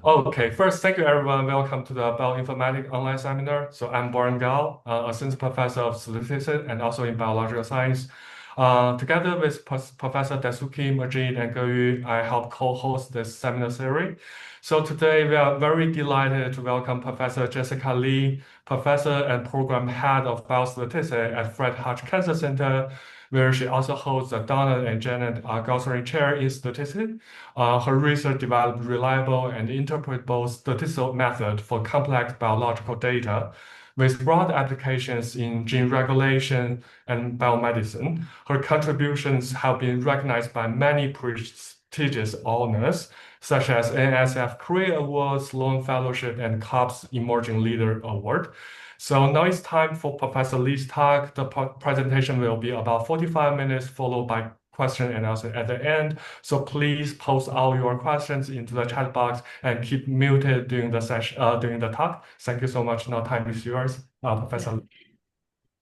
Okay, first, thank you everyone. Welcome to the Bioinformatics online seminar. So I'm Boran Gao, Assistant Professor of Statistics and also in Biological Science. Together with Professor Daisuke Majid and Geyu, I help co-host this seminar series. So today we are very delighted to welcome Professor Jessica Lee, Professor and Program Head of Biostatistics at Fred Hutch Cancer Center, where she also holds the Donald and Janet Gosling Chair in Statistics. Her research developed reliable and interpretable statistical method for complex biological data with broad applications in gene regulation and biomedicine. Her contributions have been recognized by many prestigious honors, such as NSF Career Award, Sloan Fellowship, and COPS Emerging Leader Award. So now it's time for Professor Lee's talk. The presentation will be about 45 minutes, followed by question and answer at the end. So please post all your questions into the chat box and keep muted during the session, during the talk. Thank you so much. Now time is yours, Professor Lee.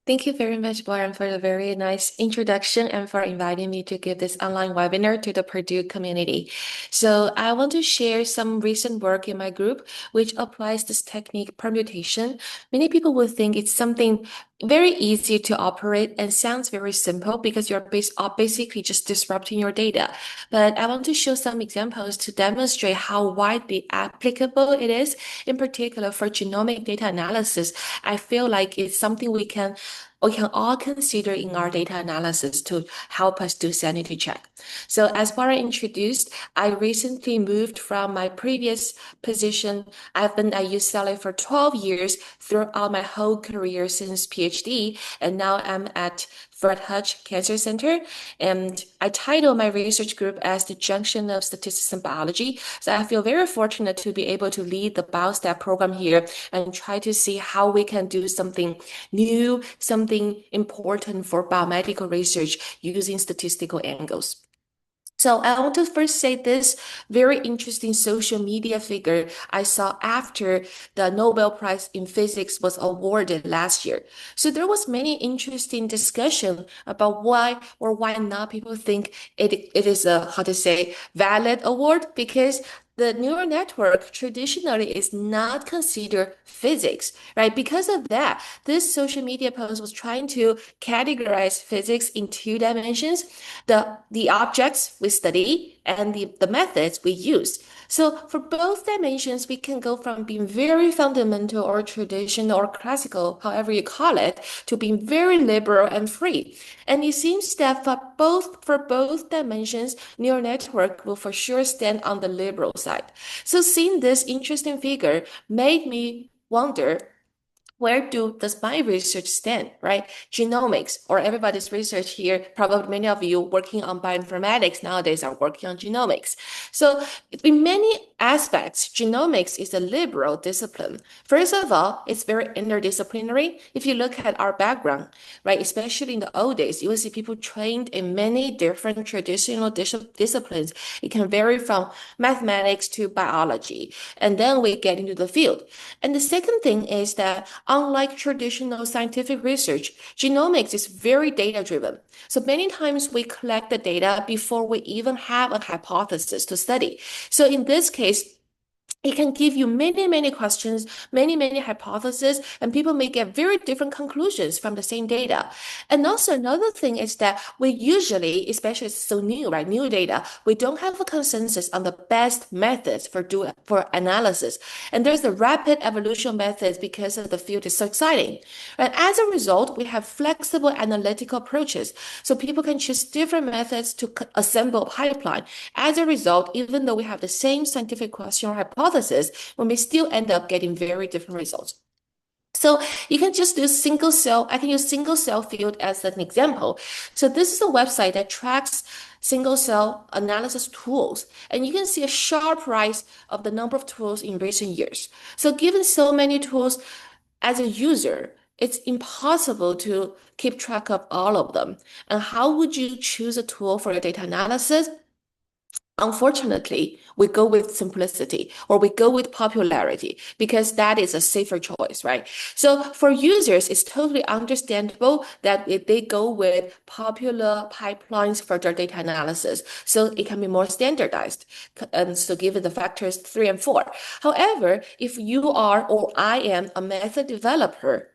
Thank you very much, Boran, for the very nice introduction and for inviting me to give this online webinar to the Purdue community. So I want to share some recent work in my group, which applies this technique permutation. Many people will think it's something very easy to operate and sounds very simple because you're basically just disrupting your data. But I want to show some examples to demonstrate how widely applicable it is. In particular, for genomic data analysis, I feel like it's something we can all consider in our data analysis to help us do sanity check. So as Bara introduced, I recently moved from my previous position. I've been at UCLA for 12 years throughout my whole career since PhD, and now I'm at Fred Hutch Cancer Center, and I title my research group as the junction of statistics and biology. So I feel very fortunate to be able to lead the BioStat program here and try to see how we can do something new, something important for biomedical research using statistical angles. So I want to first say this very interesting social media figure I saw after the Nobel Prize in Physics was awarded last year. So there was many interesting discussion about why or why not people think it is a, how to say, valid award, because the neural network traditionally is not considered physics, right? Because of that, this social media post was trying to categorize physics in two dimensions, the objects we study and the methods we use. So for both dimensions, we can go from being very fundamental or traditional or classical, however you call it, to being very liberal and free. And it seems that for both dimensions, neural network will for sure stand on the liberal side. So seeing this interesting figure made me wonder, does my research stand, right? Genomics, or everybody's research here, probably many of you working on bioinformatics nowadays are working on genomics. So in many aspects, genomics is a liberal discipline. First of all, it's very interdisciplinary. If you look at our background, right, especially in the old days, you will see people trained in many different traditional disciplines. It can vary from mathematics to biology, and then we get into the field. And the second thing is that unlike traditional scientific research, genomics is very data driven. So many times we collect the data before we even have a hypothesis to study. So in this case, it can give you many, many questions, many, many hypotheses, and people may get very different conclusions from the same data. And also another thing is that we usually, especially it's so new, right? New data, we don't have a consensus on the best methods for analysis. And there's the rapid evolution methods because of the field is so exciting. And as a result, we have flexible analytical approaches. So people can choose different methods to assemble a pipeline. As a result, even though we have the same scientific question or hypothesis, we may still end up getting very different results. So you can just do single cell. I can use single cell field as an example. So this is a website that tracks single cell analysis tools, and you can see a sharp rise of the number of tools in recent years. So given so many tools, as a user, it's impossible to keep track of all of them. And how would you choose a tool for your data analysis? Unfortunately, we go with simplicity or we go with popularity because that is a safer choice, right? So for users, it's totally understandable that if they go with popular pipelines for their data analysis, so it can be more standardized. And so given the factors 3 and 4. However, if you are or I am a method developer,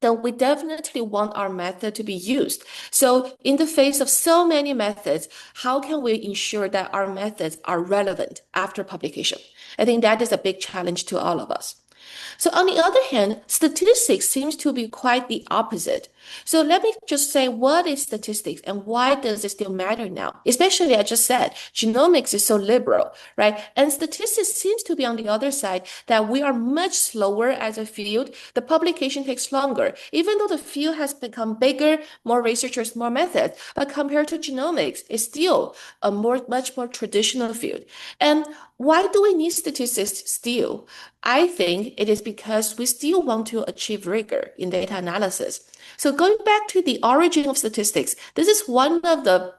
then we definitely want our method to be used. So in the face of so many methods, how can we ensure that our methods are relevant after publication? I think that is a big challenge to all of us. So on the other hand, statistics seems to be quite the opposite. So let me just say, what is statistics and why does it still matter now? Especially, I just said, genomics is so liberal, right? And statistics seems to be on the other side that we are much slower as a field. The publication takes longer, even though the field has become bigger, more researchers, more methods. But compared to genomics, it's still a much more traditional field. And why do we need statistics still? I think it is because we still want to achieve rigor in data analysis. So going back to the origin of statistics, this is one of the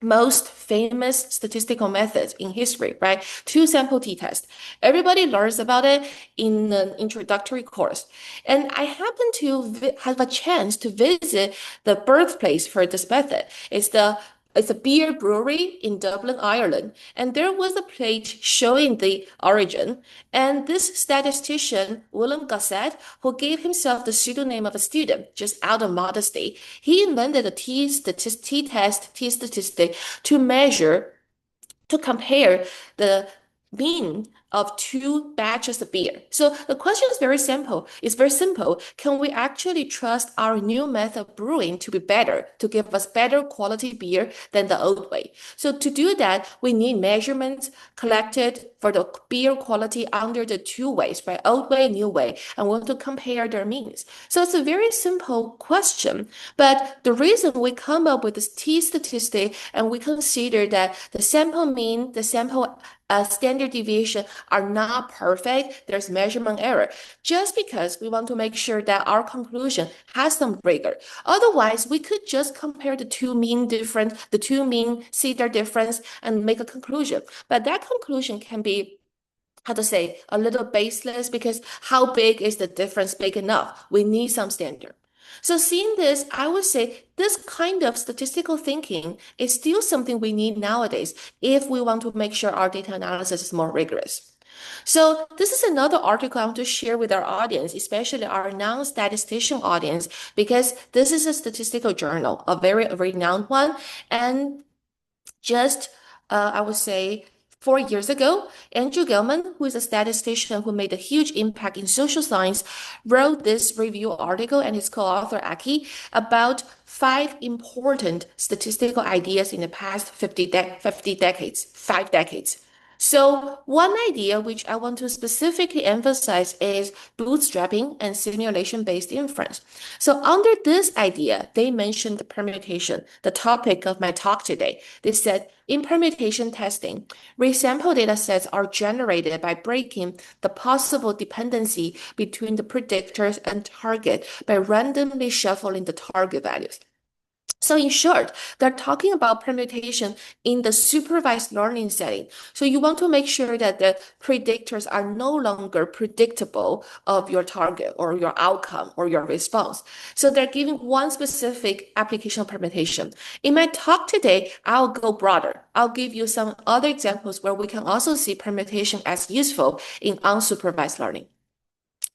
most famous statistical methods in history, right? Two-sample t-test. Everybody learns about it in an introductory course. And I happen to have a chance to visit the birthplace for this method. It's a beer brewery in Dublin, Ireland. And there was a plate showing the origin. And this statistician, Willem Gasset, who gave himself the pseudonym of a student just out of modesty, he invented a t-test, t-statistic to compare the mean of two batches of beer. So the question is very simple. It's very simple. Can we actually trust our new method of brewing to be better, to give us better quality beer than the old way? So to do that, we need measurements collected for the beer quality under the two ways, right? Old way, new way, and we want to compare their means. So it's a very simple question, but the reason we come up with this t statistic and we consider that the sample mean, the sample standard deviation are not perfect. There's measurement error. Just because we want to make sure that our conclusion has some rigor. Otherwise, we could just compare the two mean, see their difference, and make a conclusion. But that conclusion can be how to say a little baseless because how big is the difference big enough? We need some standard. So seeing this, I would say this kind of statistical thinking is still something we need nowadays if we want to make sure our data analysis is more rigorous. So this is another article I want to share with our audience, especially our non-statistician audience, because this is a statistical journal, a very renowned one. And just, I would say, 4 years ago, Andrew Gellman, who is a statistician who made a huge impact in social science, wrote this review article and his co-author Aki about 5 important statistical ideas in the past 5 decades. So one idea which I want to specifically emphasize is bootstrapping and simulation-based inference. So under this idea, they mentioned the permutation, the topic of my talk today. They said in permutation testing, resample data sets are generated by breaking the possible dependency between the predictors and target by randomly shuffling the target values. So in short, they're talking about permutation in the supervised learning setting. So you want to make sure that the predictors are no longer predictable of your target or your outcome or your response. So they're giving one specific application of permutation. In my talk today, I'll go broader. I'll give you some other examples where we can also see permutation as useful in unsupervised learning.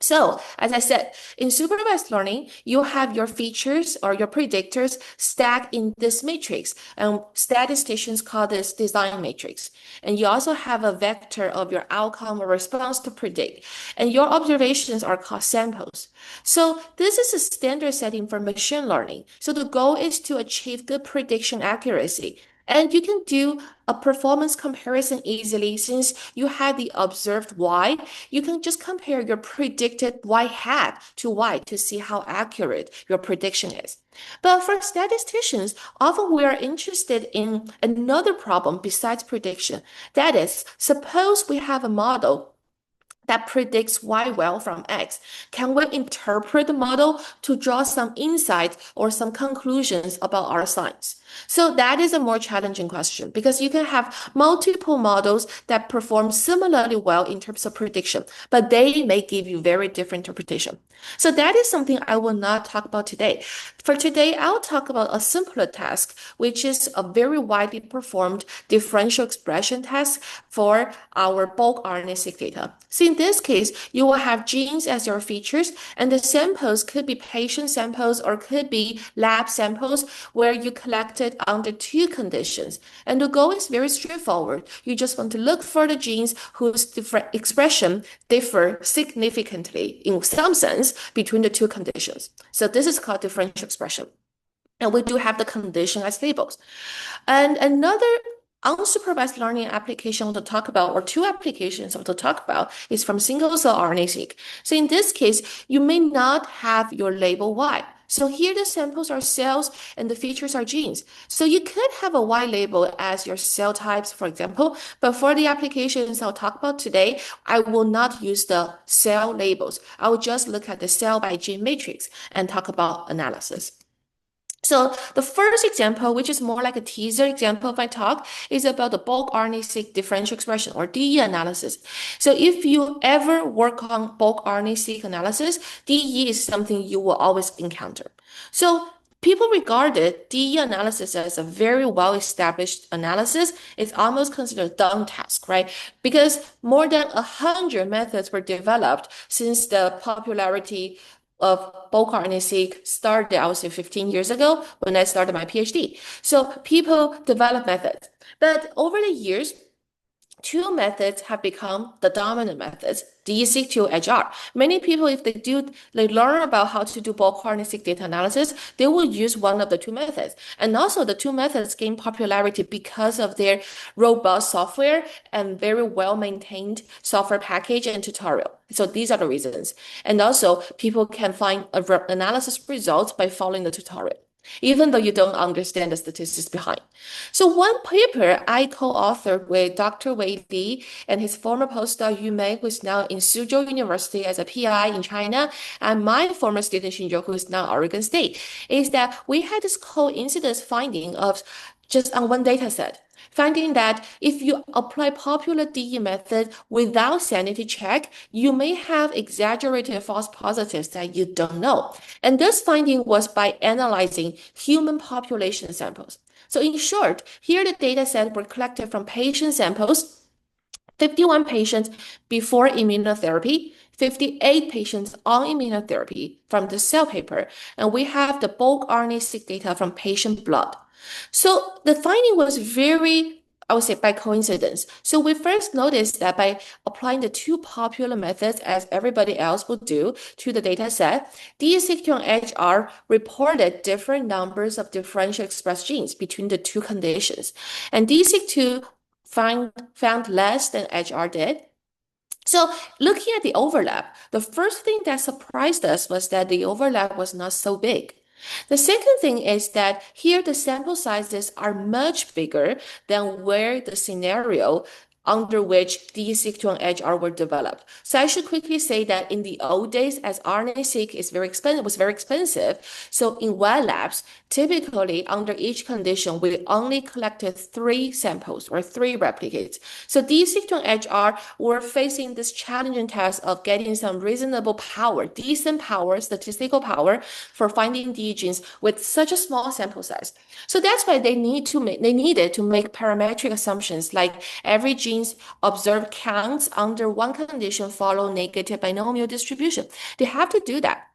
So, as I said, in supervised learning, you have your features or your predictors stacked in this matrix, and statisticians call this design matrix. And you also have a vector of your outcome or response to predict, and your observations are called samples. So, this is a standard setting for machine learning. So, the goal is to achieve good prediction accuracy. And you can do a performance comparison easily since you have the observed Y. You can just compare your predicted Y hat to Y to see how accurate your prediction is. But for statisticians, often we are interested in another problem besides prediction. That is, suppose we have a model that predicts Y well from X? Can we interpret the model to draw some insight or some conclusions about our science? So that is a more challenging question because you can have multiple models that perform similarly well in terms of prediction, but they may give you very different interpretation. So that is something I will not talk about today. For today, I'll talk about a simpler task, which is a very widely performed differential expression task for our bulk RNA-seq data. So in this case, you will have genes as your features, and the samples could be patient samples or could be lab samples where you collected under two conditions. And the goal is very straightforward. You just want to look for the genes whose expression differ significantly in some sense between the two conditions. So this is called differential expression. And we do have the condition as labels. And another unsupervised learning application I want to talk about, or two applications I want to talk about, is from single-cell RNA-seq. So in this case, you may not have your label Y. So here the samples are cells and the features are genes. So you could have a Y label as your cell types, for example, but for the applications I'll talk about today, I will not use the cell labels. I will just look at the cell by gene matrix and talk about analysis. So the first example, which is more like a teaser example of my talk, is about the bulk RNA-seq differential expression or DE analysis. So if you ever work on bulk RNA-seq analysis, DE is something you will always encounter. So people regarded DE analysis as a very well-established analysis. It's almost considered a done task, right? Because more than 100 methods were developed since the popularity of bulk RNA-seq started, I would say 15 years ago when I started my PhD. So people develop methods. But over the years, two methods have become the dominant methods, DE-seq2, HR. Many people, if they learn about how to do bulk RNA-seq data analysis, they will use one of the two methods. And also the two methods gain popularity because of their robust software and very well-maintained software package and tutorial. So these are the reasons. And also people can find analysis results by following the tutorial, even though you don't understand the statistics behind. So one paper I co-authored with Dr. Wei Li and his former postdoc Yu Mei, who is now in Suzhou University as a PI in China, and my former student Xinzhou, who is now Oregon State, is that we had this coincidence finding of just on one data set, finding that if you apply popular DE method without sanity check, you may have exaggerated false positives that you don't know. And this finding was by analyzing human population samples. So in short, here the data set were collected from patient samples, 51 patients before immunotherapy, 58 patients on immunotherapy from the Cell paper, and we have the bulk RNA-seq data from patient blood. So the finding was very, I would say, by coincidence. So we first noticed that by applying the two popular methods, as everybody else would do, to the data set, DE-seq2 and HR reported different numbers of differential expressed genes between the two conditions. And DE-seq2 found less than HR did. So looking at the overlap, the first thing that surprised us was that the overlap was not so big. The second thing is that here the sample sizes are much bigger than where the scenario under which DE-seq2 and HR were developed. So I should quickly say that in the old days, as RNA-seq was very expensive, so in wet labs, typically under each condition, we only collected 3 samples or 3 replicates. So DE-seq2 and HR were facing this challenging task of getting some reasonable power, decent power, statistical power for finding DE genes with such a small sample size. So that's why they needed to make parametric assumptions like every gene observed counts under one condition follow negative binomial distribution. They have to do that.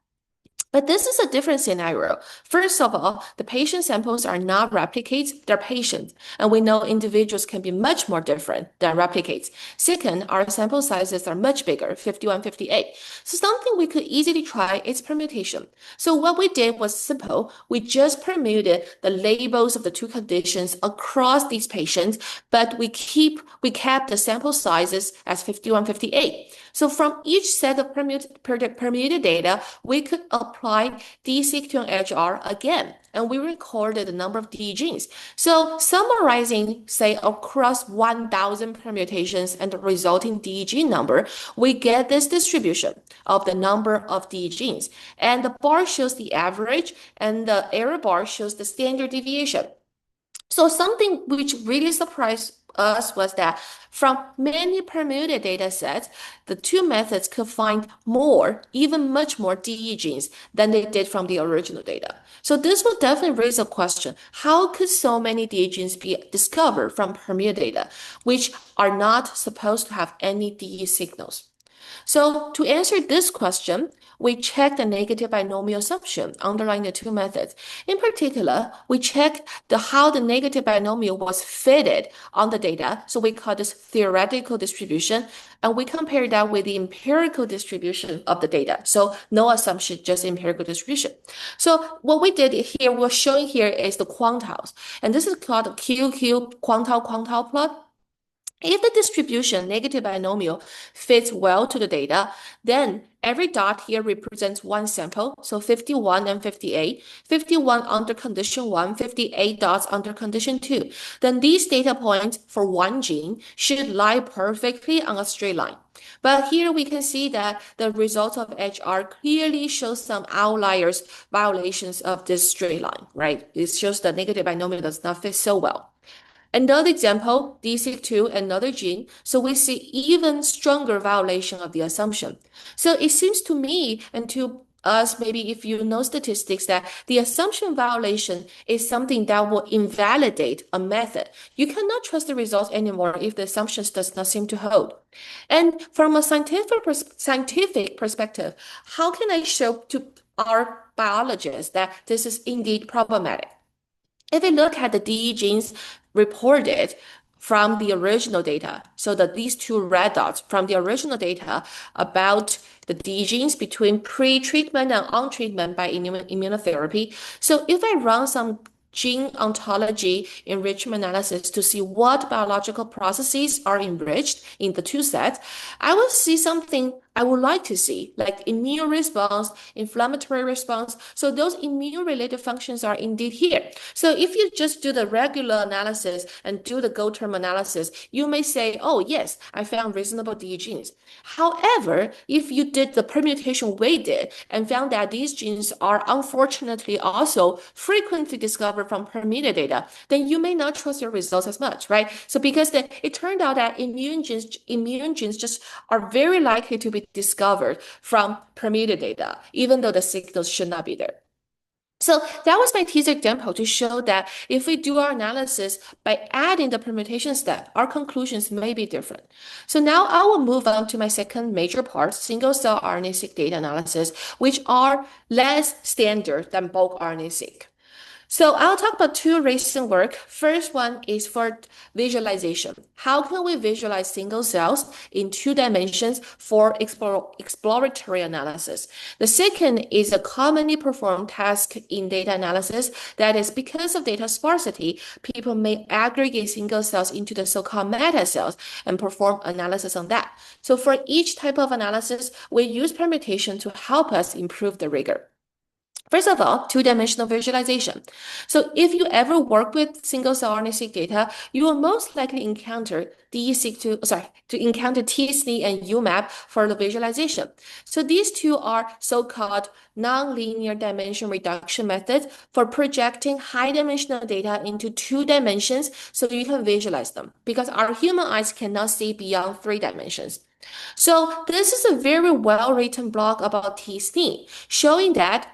But this is a different scenario. First of all, the patient samples are not replicates, they're patients. And we know individuals can be much more different than replicates. Second, our sample sizes are much bigger, 51, 58. So something we could easily try is permutation. So what we did was simple. We just permuted the labels of the two conditions across these patients, but we kept the sample sizes as 51, 58. So from each set of permuted data, we could apply DSeq to an HR again, and we recorded the number of D genes. So summarizing, say, across 1,000 permutations and the resulting D gene number, we get this distribution of the number of D genes. And the bar shows the average, and the error bar shows the standard deviation. So something which really surprised us was that from many permuted data sets, the two methods could find more, even much more DE genes than they did from the original data. So this will definitely raise a question. How could so many DE genes be discovered from permuted data, which are not supposed to have any DE signals? So to answer this question, we check the negative binomial assumption underlying the two methods. In particular, we check how the negative binomial was fitted on the data. So we call this theoretical distribution, and we compare that with the empirical distribution of the data. So no assumption, just empirical distribution. So what we did here, we're showing here is the quantiles, and this is called the QQ quantile plot. If the distribution negative binomial fits well to the data, then every dot here represents one sample, so 51 and 58, 51 under condition 1, 58 dots under condition 2. Then these data points for one gene should lie perfectly on a straight line. But here we can see that the results of HR clearly shows some outliers, violations of this straight line, right? It shows the negative binomial does not fit so well. Another example, DSeq2, another gene, so we see even stronger violation of the assumption. So it seems to me and to us, maybe if you know statistics, that the assumption violation is something that will invalidate a method. You cannot trust the results anymore if the assumptions does not seem to hold. And from a scientific perspective, how can I show to our biologists that this is indeed problematic? If we look at the DE genes reported from the original data, so that these two red dots from the original data about the DE genes between pre-treatment and on-treatment by immunotherapy. So if I run some gene ontology enrichment analysis to see what biological processes are enriched in the two sets, I will see something I would like to see, like immune response, inflammatory response. So those immune-related functions are indeed here. So if you just do the regular analysis and do the Go term analysis, you may say, oh, yes, I found reasonable DE genes. However, if you did the permutation we did and found that these genes are unfortunately also frequently discovered from permuted data, then you may not trust your results as much, right? So because it turned out that immune genes just are very likely to be discovered from permuted data, even though the signals should not be there. So that was my teaser example to show that if we do our analysis by adding the permutation step, our conclusions may be different. So now I will move on to my second major part, single-cell RNA-seq data analysis, which are less standard than bulk RNA-seq. So I'll talk about two recent work. First one is for visualization. How can we visualize single cells in 2 dimensions for exploratory analysis? The second is a commonly performed task in data analysis. That is, because of data sparsity, people may aggregate single cells into the so-called meta cells and perform analysis on that. So for each type of analysis, we use permutation to help us improve the rigor. First of all, two-dimensional visualization. So if you ever work with single-cell RNA-seq data, you will most likely encounter encounter t-SNE and UMAP for the visualization. So these two are so-called nonlinear dimension reduction methods for projecting high-dimensional data into 2 dimensions so you can visualize them, because our human eyes cannot see beyond 3 dimensions. So this is a very well-written blog about t-SNE, showing that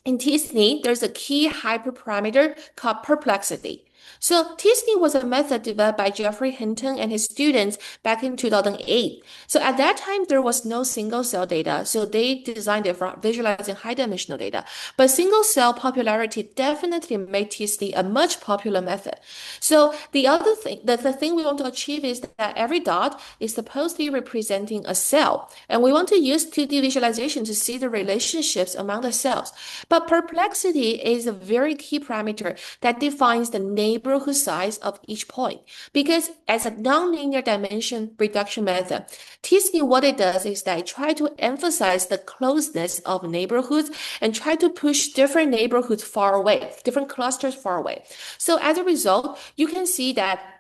in t-SNE, there's a key hyperparameter called perplexity. So t-SNE was a method developed by Jeffrey Hinton and his students back in 2008. So at that time, there was no single cell data, so they designed it for visualizing high-dimensional data. But single cell popularity definitely made t-SNE a much popular method. So the thing we want to achieve is that every dot is supposed to be representing a cell, and we want to use 2D visualization to see the relationships among the cells. But perplexity is a very key parameter that defines the name neighborhood size of each point. Because as a nonlinear dimension reduction method, t-SNE what it does is that it tries to emphasize the closeness of neighborhoods and try to push different neighborhoods far away, different clusters far away. So as a result, you can see that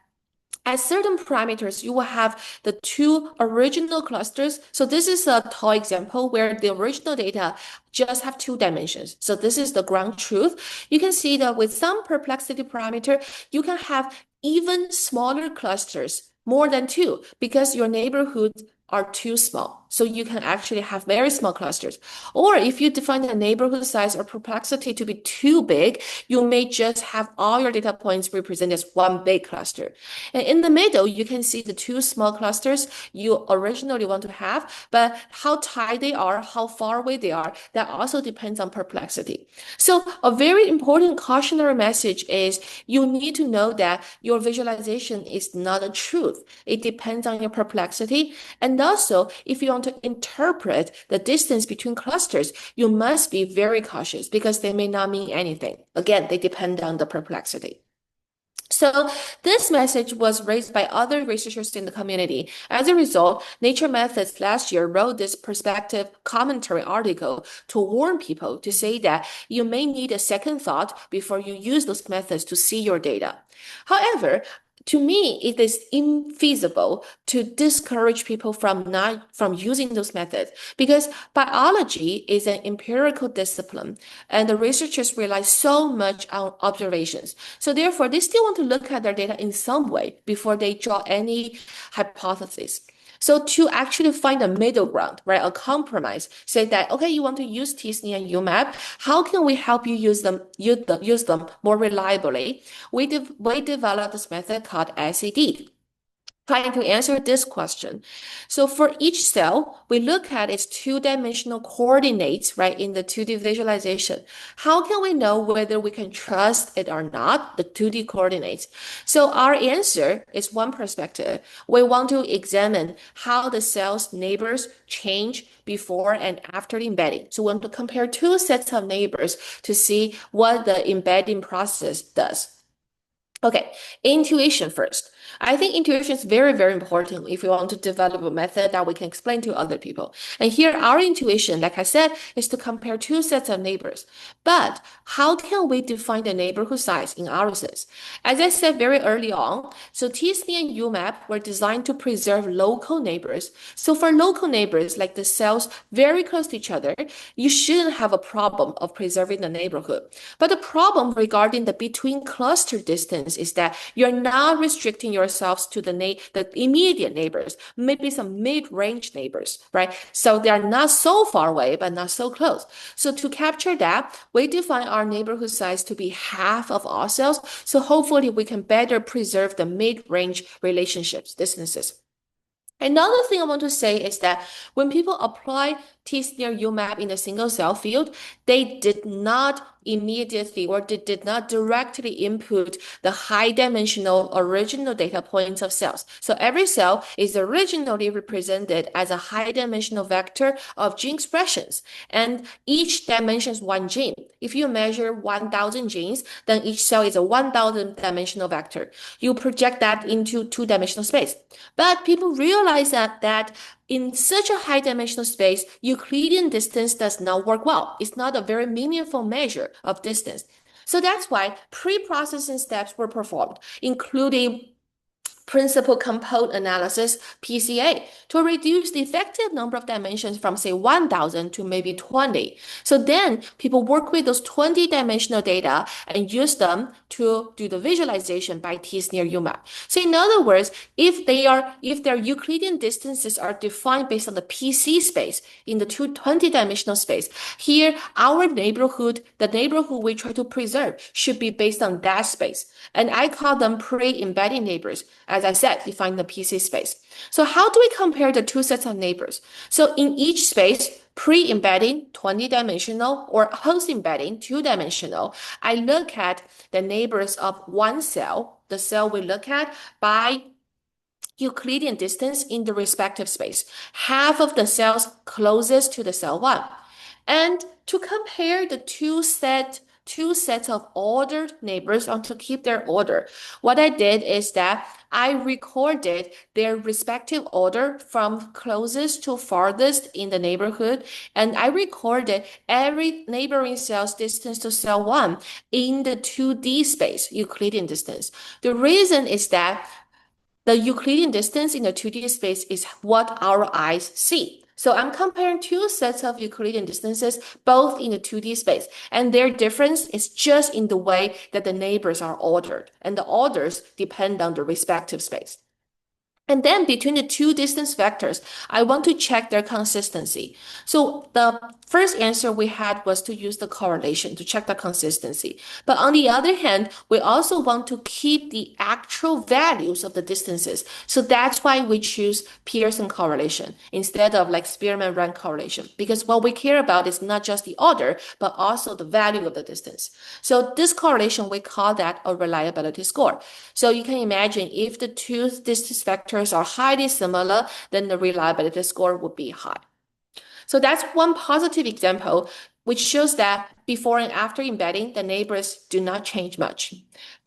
at certain parameters, you will have the two original clusters. So this is a toy example where the original data just have two dimensions. So this is the ground truth. You can see that with some perplexity parameter, you can have even smaller clusters, more than two, because your neighborhoods are too small. So you can actually have very small clusters. Or if you define the neighborhood size or perplexity to be too big, you may just have all your data points represented as one big cluster. And in the middle, you can see the two small clusters you originally want to have, but how tight they are, how far away they are, that also depends on perplexity. So a very important cautionary message is you need to know that your visualization is not a truth. It depends on your perplexity. And also, if you want to interpret the distance between clusters, you must be very cautious because they may not mean anything. Again, they depend on the perplexity. So this message was raised by other researchers in the community. As a result, Nature Methods last year wrote this perspective commentary article to warn people to say that you may need a second thought before you use those methods to see your data. However, to me, it is infeasible to discourage people from using those methods because biology is an empirical discipline and the researchers rely so much on observations. So therefore, they still want to look at their data in some way before they draw any hypothesis. So to actually find a middle ground, right, a compromise, say that, okay, you want to use t-SNE and UMAP, how can we help you use them more reliably? We developed this method called SAD, trying to answer this question. So for each cell, we look at its two-dimensional coordinates, right, in the 2D visualization. How can we know whether we can trust it or not, the 2D coordinates? So our answer is one perspective. We want to examine how the cell's neighbors change before and after the embedding. So we want to compare two sets of neighbors to see what the embedding process does. Okay, intuition first. I think intuition is very, very important if we want to develop a method that we can explain to other people. And here, our intuition, like I said, is to compare two sets of neighbors. But how can we define the neighborhood size in our sense? As I said very early on, so t-SNE and UMAP were designed to preserve local neighbors. So for local neighbors, like the cells very close to each other, you shouldn't have a problem of preserving the neighborhood. But the problem regarding the between cluster distance is that you're not restricting yourselves to the immediate neighbors, maybe some mid-range neighbors, right? So they are not so far away, but not so close. So to capture that, we define our neighborhood size to be half of all cells. So hopefully we can better preserve the mid-range relationships, distances. Another thing I want to say is that when people apply t-SNE or UMAP in a single cell field, they did not immediately or they did not directly input the high dimensional original data points of cells. So every cell is originally represented as a high dimensional vector of gene expressions, and each dimension is one gene. If you measure 1,000 genes, then each cell is a 1,000 dimensional vector. You project that into two-dimensional space. But people realize that in such a high dimensional space, Euclidean distance does not work well. It's not a very meaningful measure of distance. So that's why pre-processing steps were performed, including principal component analysis, PCA, to reduce the effective number of dimensions from, say, 1,000 to maybe 20. So then people work with those 20-dimensional data and use them to do the visualization by t-SNE or UMAP. So in other words, if their Euclidean distances are defined based on the PC space in the 20-dimensional space, here our neighborhood, the neighborhood we try to preserve, should be based on that space. And I call them pre-embedding neighbors. As I said, define the PC space. So how do we compare the two sets of neighbors? So in each space, pre-embedding 20-dimensional or post-embedding 2-dimensional, I look at the neighbors of one cell, the cell we look at by Euclidean distance in the respective space. Half of the cells closest to the cell one. And to compare the two set two sets of ordered neighbors to keep their order. What I did is that I recorded their respective order from closest to farthest in the neighborhood, and I recorded every neighboring cell's distance to cell 1 in the 2D space, Euclidean distance. The reason is that the Euclidean distance in the 2D space is what our eyes see. So I'm comparing two sets of Euclidean distances, both in the 2D space, and their difference is just in the way that the neighbors are ordered, and the orders depend on the respective space. And then between the two distance vectors, I want to check their consistency. So the first answer we had was to use the correlation to check the consistency. But on the other hand, we also want to keep the actual values of the distances. So that's why we choose Pearson correlation instead of like Spearman rank correlation, because what we care about is not just the order, but also the value of the distance. So this correlation, we call that a reliability score. So you can imagine if the two distance vectors are highly similar, then the reliability score would be high. So that's one positive example, which shows that before and after embedding, the neighbors do not change much.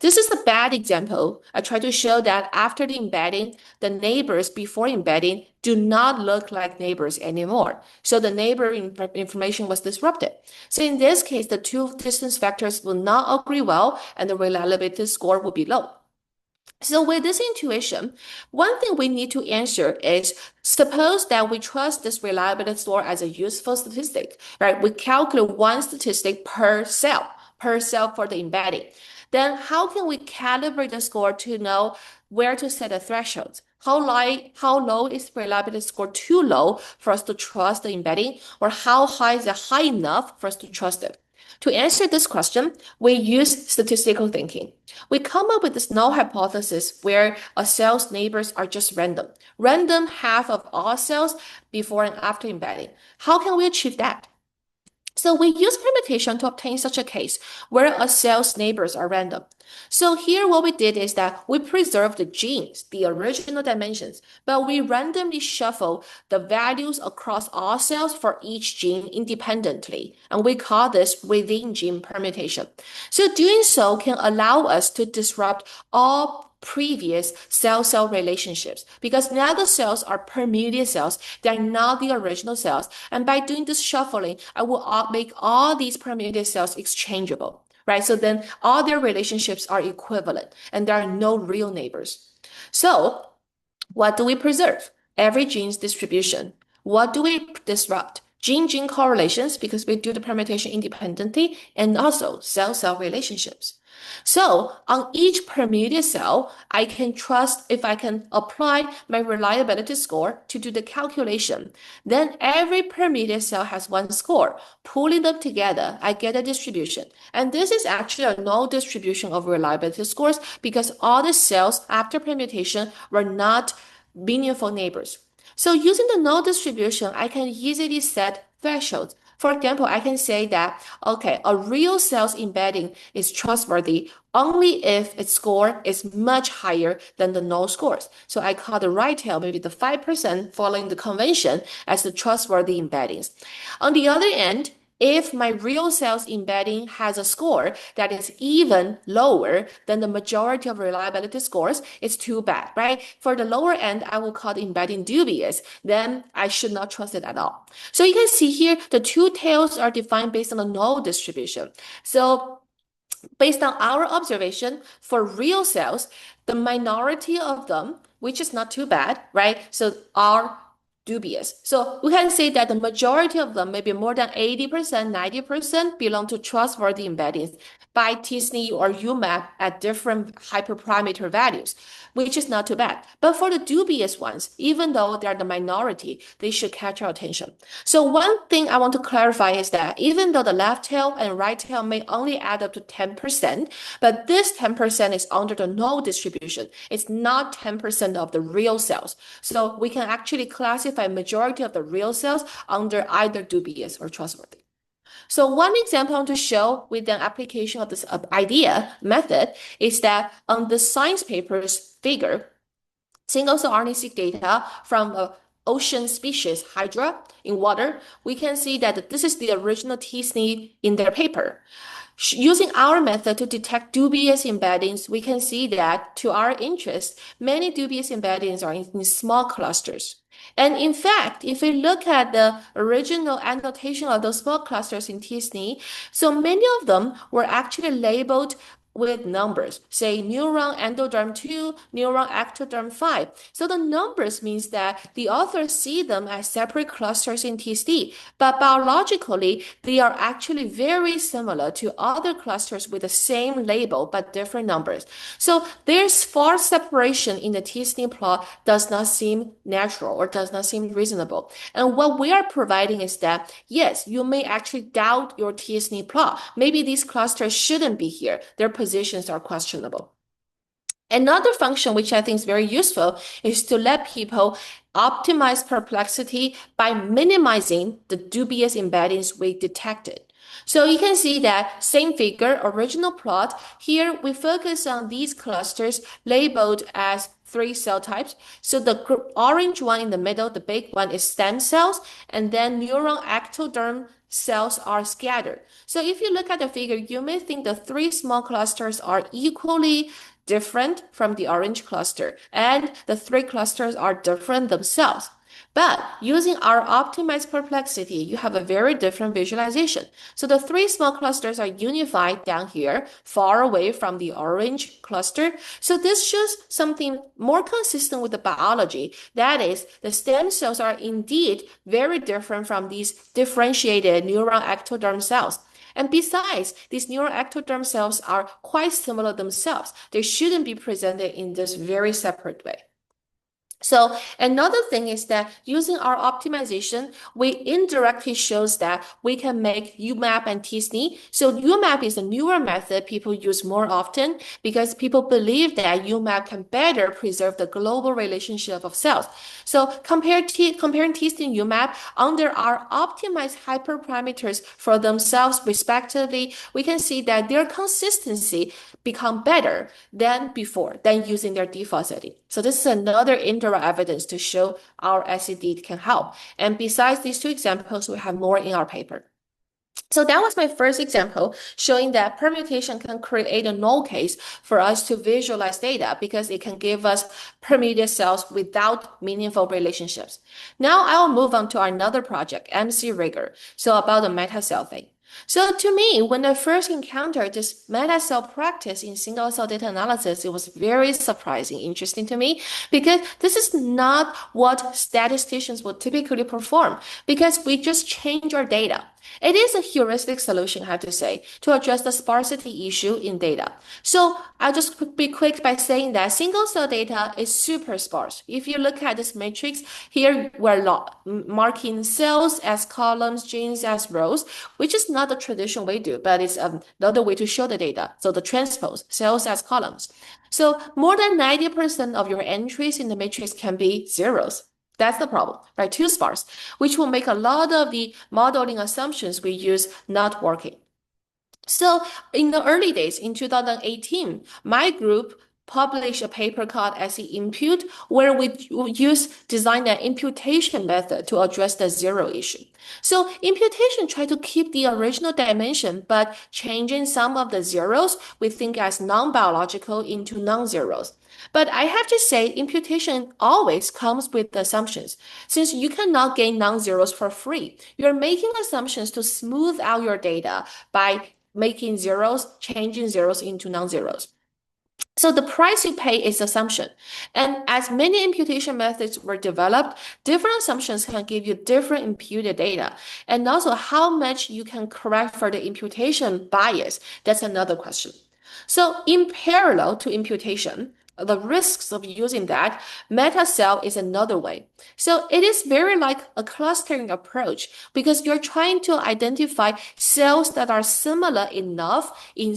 This is a bad example. I try to show that after the embedding, the neighbors before embedding do not look like neighbors anymore. So the neighbor information was disrupted. So in this case, the two distance vectors will not agree well, and the reliability score will be low. So with this intuition, one thing we need to answer is, suppose that we trust this reliability score as a useful statistic, right? We calculate one statistic per cell for the embedding. Then how can we calibrate the score to know where to set a threshold? How low is reliability score too low for us to trust the embedding, or how high is it high enough for us to trust it? To answer this question, we use statistical thinking. We come up with this null hypothesis where a cell's neighbors are just random. Random half of all cells before and after embedding. How can we achieve that? So we use permutation to obtain such a case where a cell's neighbors are random. So here what we did is that we preserved the genes, the original dimensions, but we randomly shuffle the values across all cells for each gene independently. And we call this within gene permutation. So doing so can allow us to disrupt all previous cell-cell relationships, because now the cells are permuted cells. They're not the original cells. And by doing this shuffling, I will make all these permuted cells exchangeable, right? So then all their relationships are equivalent and there are no real neighbors. So what do we preserve? Every gene's distribution. What do we disrupt? Gene-gene correlations, because we do the permutation independently, and also cell-cell relationships. So on each permuted cell, I can trust if I can apply my reliability score to do the calculation. Then every permuted cell has one score. Pulling them together, I get a distribution. And this is actually a null distribution of reliability scores because all the cells after permutation were not meaningful neighbors. So using the null distribution, I can easily set thresholds. For example, I can say that, okay, a real cell's embedding is trustworthy only if its score is much higher than the null scores. So I call the right tail, maybe the 5% following the convention, as the trustworthy embeddings. On the other end, if my real cell's embedding has a score that is even lower than the majority of reliability scores, it's too bad, right? For the lower end, I will call the embedding dubious. Then I should not trust it at all. So you can see here, the two tails are defined based on the null distribution. So based on our observation for real cells, the minority of them, which is not too bad, right? So are dubious. So we can say that the majority of them, maybe more than 80%, 90%, belong to trustworthy embeddings by t-SNE or UMAP at different hyperparameter values, which is not too bad. But for the dubious ones, even though they're the minority, they should catch our attention. So one thing I want to clarify is that even though the left tail and right tail may only add up to 10%, but this 10% is under the null distribution. It's not 10% of the real cells. So we can actually classify majority of the real cells under either dubious or trustworthy. So one example I want to show with an application of this idea method is that on the science paper's figure, single-cell RNA-seq data from a ocean species, Hydra, in water, we can see that this is the original t-SNE in their paper. Using our method to detect dubious embeddings, we can see that, to our interest, many dubious embeddings are in small clusters. And in fact, if we look at the original annotation of those small clusters in t-SNE, so many of them were actually labeled with numbers, say neuron endoderm 2, neuron ectoderm 5. So the numbers means that the authors see them as separate clusters in t-SNE, but biologically, they are actually very similar to other clusters with the same label but different numbers. So their sparse separation in the t-SNE plot does not seem natural or does not seem reasonable. And what we are providing is that, yes, you may actually doubt your t-SNE plot. Maybe these clusters shouldn't be here. Their positions are questionable. Another function which I think is very useful is to let people optimize perplexity by minimizing the dubious embeddings we detected. So you can see that same figure, original plot. Here we focus on these clusters labeled as 3 cell types. So the orange one in the middle, the big one, is stem cells, and then neuron ectoderm cells are scattered. So if you look at the figure, you may think the 3 small clusters are equally different from the orange cluster, and the 3 clusters are different themselves. But using our optimized perplexity, you have a very different visualization. So the 3 small clusters are unified down here, far away from the orange cluster. So this shows something more consistent with the biology. That is, the stem cells are indeed very different from these differentiated neuron ectoderm cells. And besides, these neural ectoderm cells are quite similar themselves. They shouldn't be presented in this very separate way. So another thing is that using our optimization, we indirectly shows that we can make UMAP and t-SNE. So UMAP is a newer method people use more often because people believe that UMAP can better preserve the global relationship of cells. So comparing t-SNE and UMAP under our optimized hyperparameters for themselves respectively, we can see that their consistency become better than before, than using their default setting. So this is another indirect evidence to show our SED can help. And besides these 2 examples, we have more in our paper. So that was my first example showing that permutation can create a null case for us to visualize data because it can give us permuted cells without meaningful relationships. Now I will move on to another project, MC Rigor, so about the meta-cell thing. So to me, when I first encountered this meta-cell practice in single-cell data analysis, it was very surprising, interesting to me, because this is not what statisticians would typically perform, because we just change our data. It is a heuristic solution, I have to say, to address the sparsity issue in data. So I'll just be quick by saying that single-cell data is super sparse. If you look at this matrix, here we're marking cells as columns, genes as rows, which is not the traditional way to do, but it's another way to show the data. So the transpose, cells as columns. So more than 90% of your entries in the matrix can be zeros. That's the problem, right? Too sparse, which will make a lot of the modeling assumptions we use not working. So in the early days, in 2018, my group published a paper called SE-Impute, where we design an imputation method to address the zero issue. So imputation try to keep the original dimension, but changing some of the zeros we think as non-biological into non-zeros. But I have to say, imputation always comes with assumptions. Since you cannot gain non-zeros for free, you're making assumptions to smooth out your data by making zeros, changing zeros into non-zeros. So the price you pay is assumption. And as many imputation methods were developed, different assumptions can give you different imputed data. And also how much you can correct for the imputation bias, that's another question. So in parallel to imputation, the risks of using that, meta-cell is another way. So it is very like a clustering approach because you're trying to identify cells that are similar enough in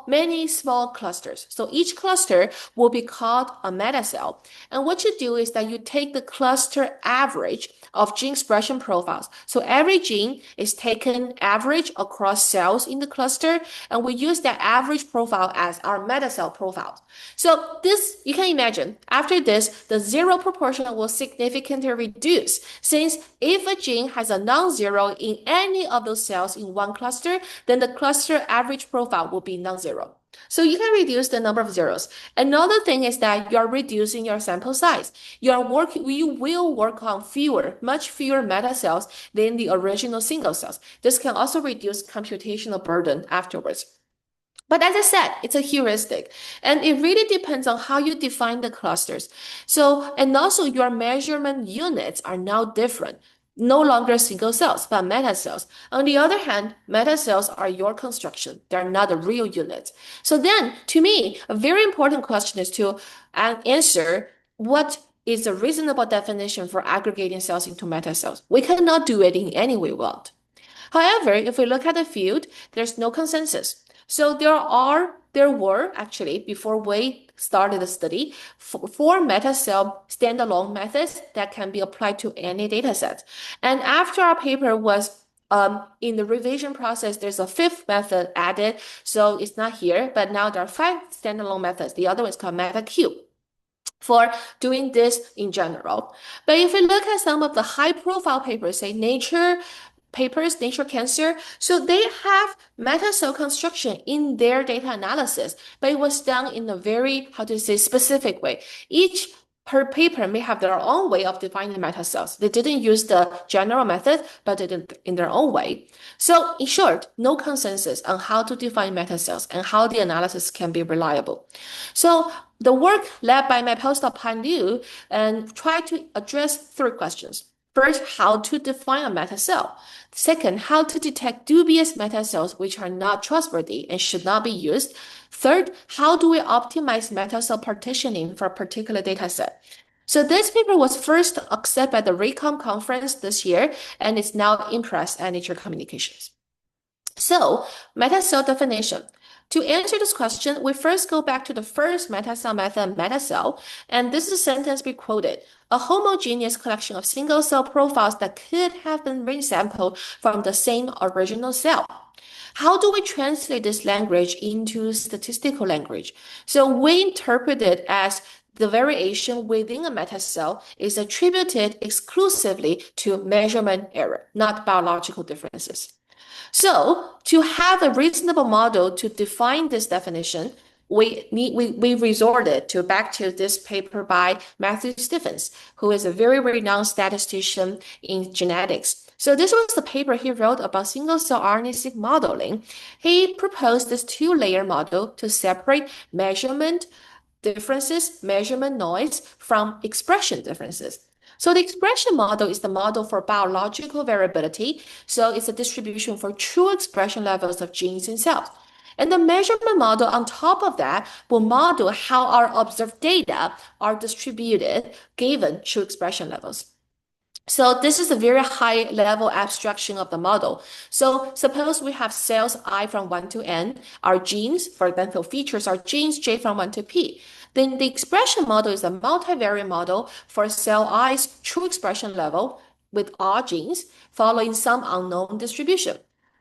many small clusters. So each cluster will be called a meta-cell. And what you do is that you take the cluster average of gene expression profiles. So every gene is taken average across cells in the cluster, and we use that average profile as our meta-cell profile. So this, you can imagine, after this, the zero proportion will significantly reduce, since if a gene has a non-zero in any of those cells in one cluster, then the cluster average profile will be non-zero. So you can reduce the number of zeros. Another thing is that you're reducing your sample size. You will work on much fewer meta cells than the original single cells. This can also reduce computational burden afterwards. But as I said, it's a heuristic, and it really depends on how you define the clusters. So, and also your measurement units are now different. No longer single cells, but meta cells. On the other hand, meta cells are your construction. They're not a real unit. So then, to me, a very important question is to answer what is a reasonable definition for aggregating cells into meta cells. We cannot do it in any way we want. However, if we look at the field, there's no consensus. So there were actually, before we started the study, four meta-cell standalone methods that can be applied to any data set. And after our paper was in the revision process, there's a fifth method added. So it's not here, but now there are 5 standalone methods. The other one is called MetaQ for doing this in general. But if we look at some of the high-profile papers, say Nature Cancer, so they have meta cell construction in their data analysis, but it was done in a very, specific way. Each per paper may have their own way of defining meta cells. They didn't use the general method, but they did in their own way. So in short, no consensus on how to define meta cells and how the analysis can be reliable. So the work led by my postdoc Pan Liu and tried to address 3 questions. First, how to define a meta cell. Second, how to detect dubious meta cells which are not trustworthy and should not be used. Third, how do we optimize meta cell partitioning for a particular data set? So this paper was first accepted at the RICOM conference this year, and it's now in press at Nature Communications. So, meta cell definition. To answer this question, we first go back to the first meta cell method, meta cell, and this is a sentence we quoted: a homogeneous collection of single cell profiles that could have been resampled from the same original cell. How do we translate this language into statistical language? So we interpret it as the variation within a meta cell is attributed exclusively to measurement error, not biological differences. So to have a reasonable model to define this definition, we resorted back to this paper by Matthew Stephens, who is a very renowned statistician in genetics. So this was the paper he wrote about single-cell RNA-seq modeling. He proposed this 2-layer model to separate measurement differences, measurement noise, from expression differences. So the expression model is the model for biological variability. So it's a distribution for true expression levels of genes in cells. And the measurement model on top of that will model how our observed data are distributed given true expression levels. So this is a very high level abstraction of the model. So suppose we have cells I from 1 to N, our genes, for example, features are genes J from 1 to P. Then the expression model is a multivariate model for cell I's true expression level with all genes following some unknown distribution.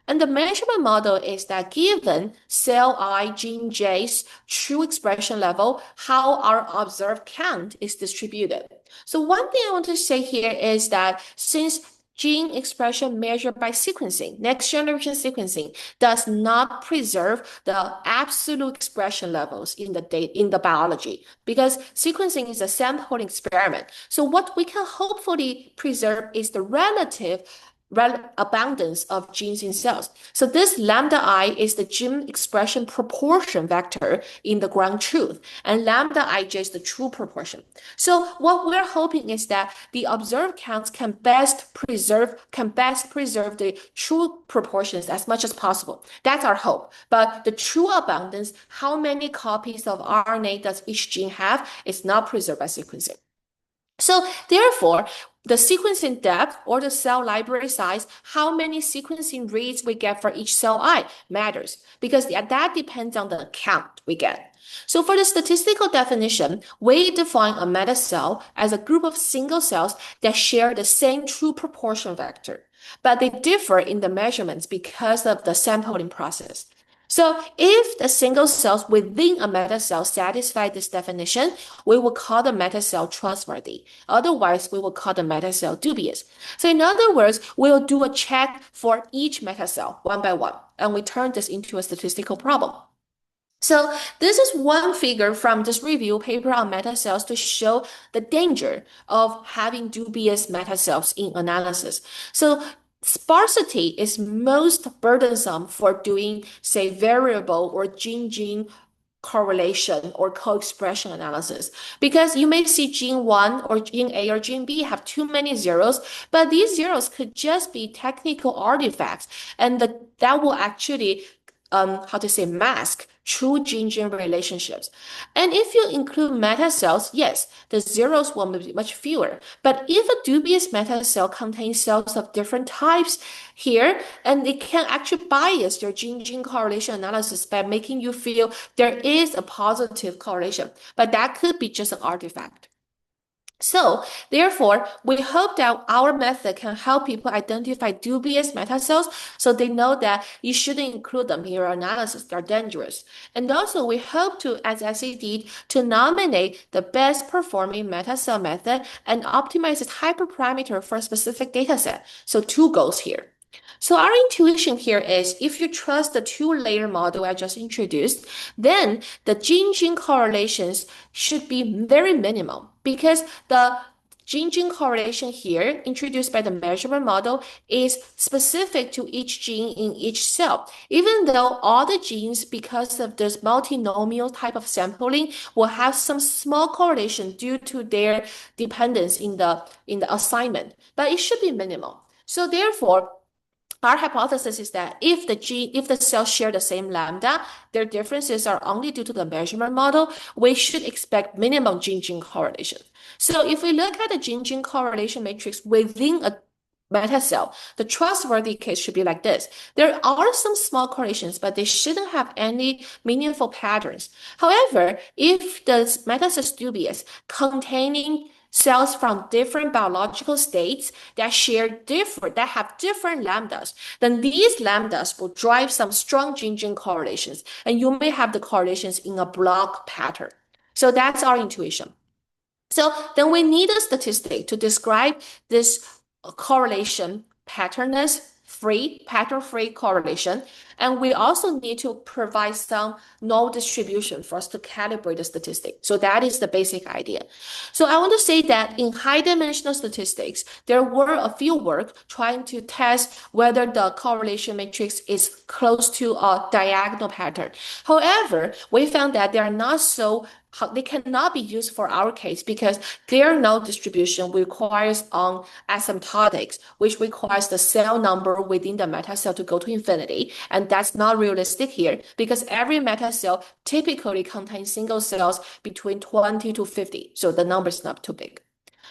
And the measurement model is that given cell I gene J's true expression level, how our observed count is distributed. So one thing I want to say here is that since gene expression measured by sequencing, next generation sequencing, does not preserve the absolute expression levels in the biology, because sequencing is a sampling experiment. So what we can hopefully preserve is the relative abundance of genes in cells. So this lambda I is the gene expression proportion vector in the ground truth, and lambda ij is the true proportion. So what we're hoping is that the observed counts can best preserve the true proportions as much as possible. That's our hope. But the true abundance, how many copies of RNA does each gene have, is not preserved by sequencing. So therefore, the sequencing depth or the cell library size, how many sequencing reads we get for each cell I matters, because that depends on the count we get. So for the statistical definition, we define a meta cell as a group of single cells that share the same true proportion vector, but they differ in the measurements because of the sampling process. So if the single cells within a metacell satisfy this definition, we will call the metacell trustworthy. Otherwise, we will call the metacell dubious. So in other words, we'll do a check for each metacell one by one, and we turn this into a statistical problem. So this is one figure from this review paper on metacells to show the danger of having dubious metacells in analysis. So sparsity is most burdensome for doing, say, variable or gene-gene correlation or co-expression analysis, because you may see gene 1 or gene A or gene B have too many zeros, but these zeros could just be technical artifacts, and that will actually mask true gene-gene relationships. And if you include metacells, yes, the zeros will be much fewer. But if a dubious metacell contains cells of different types here, and it can actually bias your gene-gene correlation analysis by making you feel there is a positive correlation, but that could be just an artifact. So, therefore, we hope that our method can help people identify dubious metacells so they know that you shouldn't include them in your analysis. They're dangerous. And also, we hope to, as SE did, to nominate the best performing metacell method and optimize its hyperparameter for a specific dataset. So, two goals here. So our intuition here is if you trust the two-layer model I just introduced, then the gene-gene correlations should be very minimal, because the gene-gene correlation here introduced by the measurement model is specific to each gene in each cell. Even though all the genes, because of this multinomial type of sampling, will have some small correlation due to their dependence in the assignment, but it should be minimal. So therefore, our hypothesis is that if the cells share the same lambda, their differences are only due to the measurement model, we should expect minimum gene-gene correlation. So if we look at the gene-gene correlation matrix within a metacell, the trustworthy case should be like this. There are some small correlations, but they shouldn't have any meaningful patterns. However, if the metacell is dubious, containing cells from different biological states that have different lambdas, then these lambdas will drive some strong gene-gene correlations, and you may have the correlations in a block pattern. So that's our intuition. So then we need a statistic to describe this correlation pattern-free correlation. And we also need to provide some null distribution for us to calibrate the statistic. So that is the basic idea. So I want to say that in high-dimensional statistics, there were a few work trying to test whether the correlation matrix is close to a diagonal pattern. However, we found that they cannot be used for our case because their null distribution requires asymptotics, which requires the cell number within the metacell to go to infinity. And that's not realistic here because every metacell typically contains single cells between 20 to 50. So the number is not too big.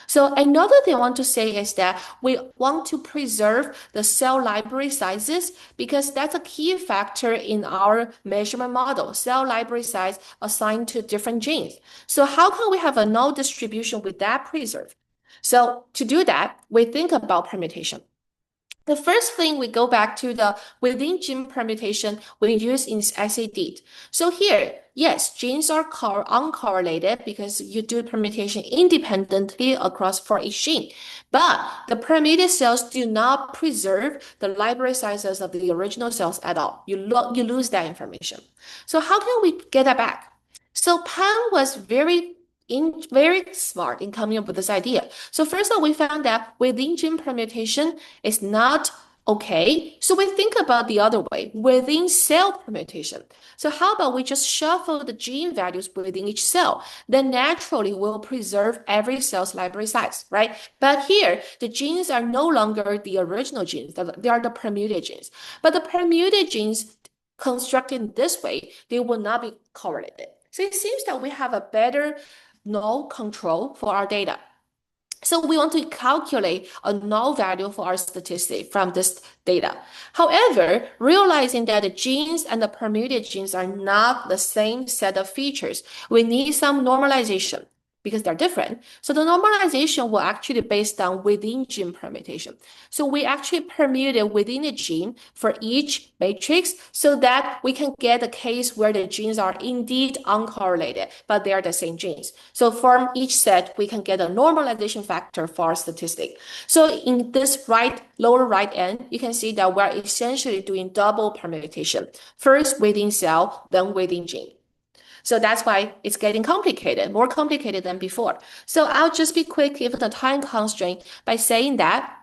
So another thing I want to say is that we want to preserve the cell library sizes because that's a key factor in our measurement model, cell library size assigned to different genes. So how can we have a null distribution with that preserved? So to do that, we think about permutation. The first thing, we go back to the within gene permutation we use in SAD. So here, yes, genes are uncorrelated because you do permutation independently across for each gene. But the permuted cells do not preserve the library sizes of the original cells at all. You lose that information. So how can we get that back? So Pan was very smart in coming up with this idea. So first of all, we found that within gene permutation is not okay. So we think about the other way, within cell permutation. So how about we just shuffle the gene values within each cell? Then naturally we'll preserve every cell's library size, right? But here, the genes are no longer the original genes. They are the permuted genes. But the permuted genes constructed this way, they will not be correlated. So it seems that we have a better null control for our data. So we want to calculate a null value for our statistic from this data. However, realizing that the genes and the permuted genes are not the same set of features, we need some normalization. because they're different. So the normalization will actually be based on within gene permutation. So we actually permuted within the gene for each matrix so that we can get a case where the genes are indeed uncorrelated, but they are the same genes. So from each set, we can get a normalization factor for our statistic. So in this lower right end, you can see that we're essentially doing double permutation. First within cell, then within gene. So that's why it's getting complicated, more complicated than before. So I'll just be quick given the time constraint by saying that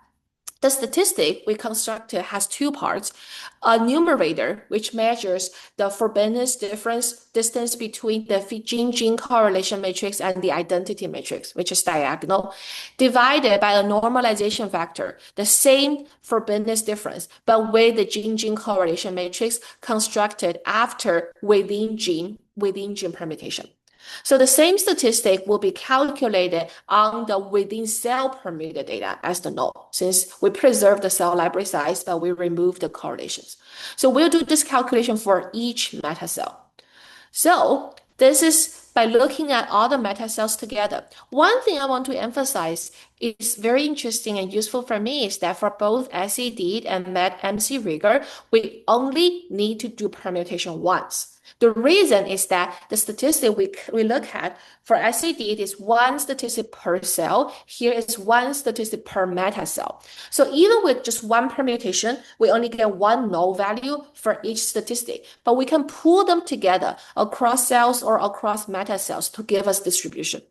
the statistic we constructed has two parts. A numerator, which measures the frobenius distance between the gene-gene correlation matrix and the identity matrix, which is diagonal, divided by a normalization factor, the same frobenius difference, but with the gene-gene correlation matrix constructed after within gene permutation. So the same statistic will be calculated on the within cell permuted data as the null, since we preserve the cell library size, but we remove the correlations. So we'll do this calculation for each meta cell. So this is by looking at all the meta cells together. One thing I want to emphasize is very interesting and useful for me is that for both SED and MC Rigor, we only need to do permutation once. The reason is that the statistic we look at for SED is one statistic per cell. Here is one statistic per meta cell. So even with just one permutation, we only get one null value for each statistic, but we can pool them together across cells or across meta cells to give us distribution.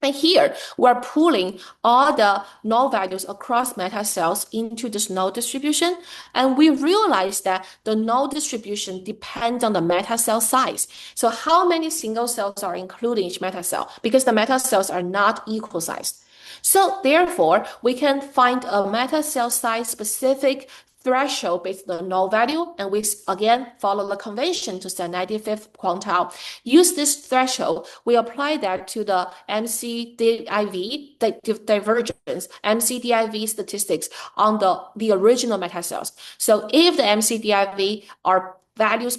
And here, we're pooling all the null values across meta cells into this null distribution. And we realize that the null distribution depends on the meta cell size. So how many single cells are included in each meta cell? Because the meta cells are not equal sized. So therefore, we can find a meta cell size specific threshold based on the null value, and we again follow the convention to set 95th quantile. Use this threshold, we apply that to the MCDIV, the divergence, MCDIV statistics on the original meta cells. So if the MCDIV are values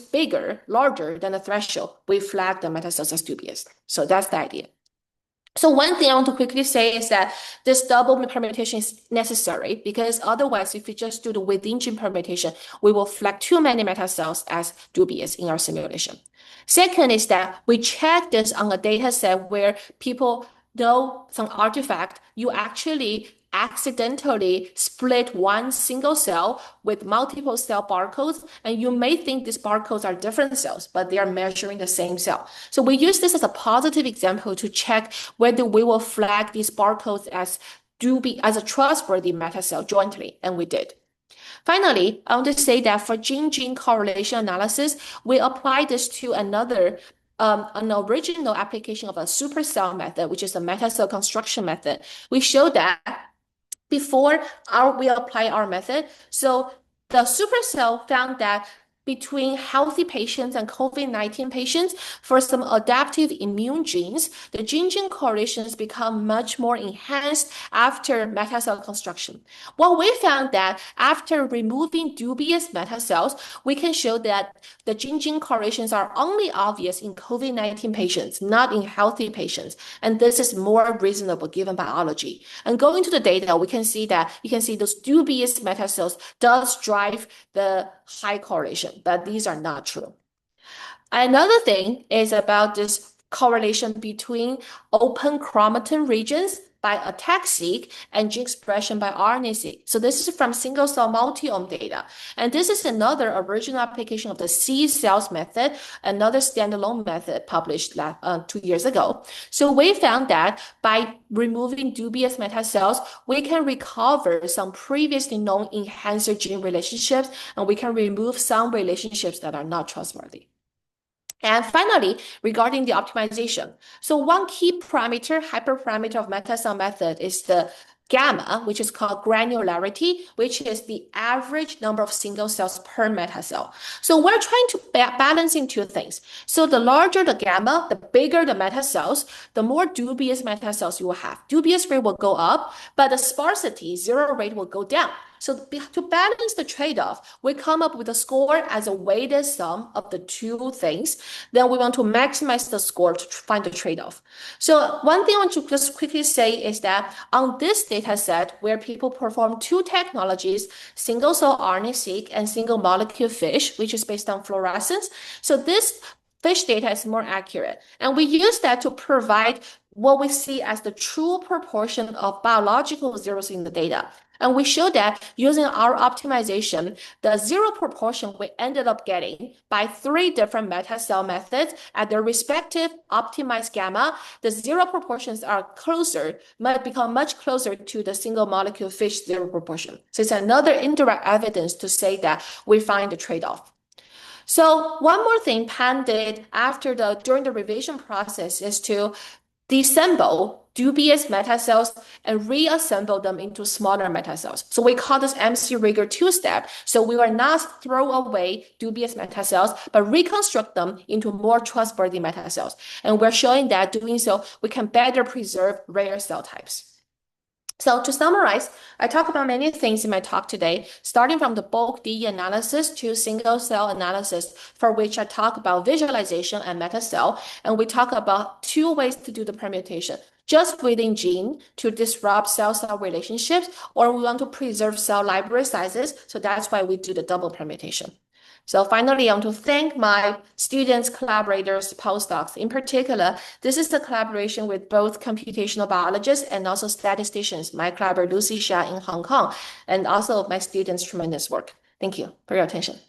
larger than the threshold, we flag the meta cells as dubious. So that's the idea. So one thing I want to quickly say is that this double permutation is necessary because otherwise, if we just do the within gene permutation, we will flag too many meta cells as dubious in our simulation. Second is that we check this on a data set where people know some artifact, you actually accidentally split one single cell with multiple cell barcodes, and you may think these barcodes are different cells, but they are measuring the same cell. So we use this as a positive example to check whether we will flag these barcodes as a trustworthy meta cell jointly, and we did. Finally, I want to say that for gene-gene correlation analysis, we apply this to an original application of a supercell method, which is a meta cell construction method. We show that before we apply our method. So the supercell found that between healthy patients and COVID-19 patients, for some adaptive immune genes, the gene-gene correlations become much more enhanced after meta cell construction. Well, we found that after removing dubious meta cells, we can show that the gene-gene correlations are only obvious in COVID-19 patients, not in healthy patients. And this is more reasonable given biology. And going to the data, we can see that those dubious meta cells does drive the high correlation, but these are not true. Another thing is about this correlation between open chromatin regions by ATAC-seq and gene expression by RNA-seq. So this is from single-cell multi-omic data. And this is another original application of the C-cells method, another standalone method published 2 years ago. So we found that by removing dubious meta cells, we can recover some previously known enhancer gene relationships, and we can remove some relationships that are not trustworthy. And finally, regarding the optimization. So one key parameter, hyperparameter of meta cell method is the gamma, which is called granularity, which is the average number of single cells per meta cell. So we're trying to balance in two things. So the larger the gamma, the bigger the meta cells, the more dubious meta cells you will have. Dubious rate will go up, but the sparsity, zero rate will go down. So to balance the trade-off, we come up with a score as a weighted sum of the two things. Then we want to maximize the score to find the trade-off. So one thing I want to just quickly say is that on this data set where people perform two technologies, single-cell RNA-seq and single-molecule FISH, which is based on fluorescence. So this FISH data is more accurate. And we use that to provide what we see as the true proportion of biological zeros in the data. And we show that using our optimization, the zero proportion we ended up getting by 3 different meta-cell methods at their respective optimized gamma, the zero proportions are closer, might become much closer to the single molecule FISH zero proportion. So it's another indirect evidence to say that we find the trade-off. So one more thing Pan did during the revision process is to disassemble dubious metacells and reassemble them into smaller metacells. So we call this MC Rigor two-step. So we will not throw away dubious metacells, but reconstruct them into more trustworthy metacells. And we're showing that doing so, we can better preserve rare cell types. So to summarize, I talk about many things in my talk today, starting from the bulk DE analysis to single cell analysis, for which I talk about visualization and metacell, and we talk about 2 ways to do the permutation, just within gene to disrupt cell-cell relationships, or we want to preserve cell library sizes, so that's why we do the double permutation. So finally, I want to thank my students, collaborators, postdocs. In particular, this is the collaboration with both computational biologists and also statisticians, my collaborator Lucy Xia in Hong Kong, and also my students' tremendous work. Thank you for your attention.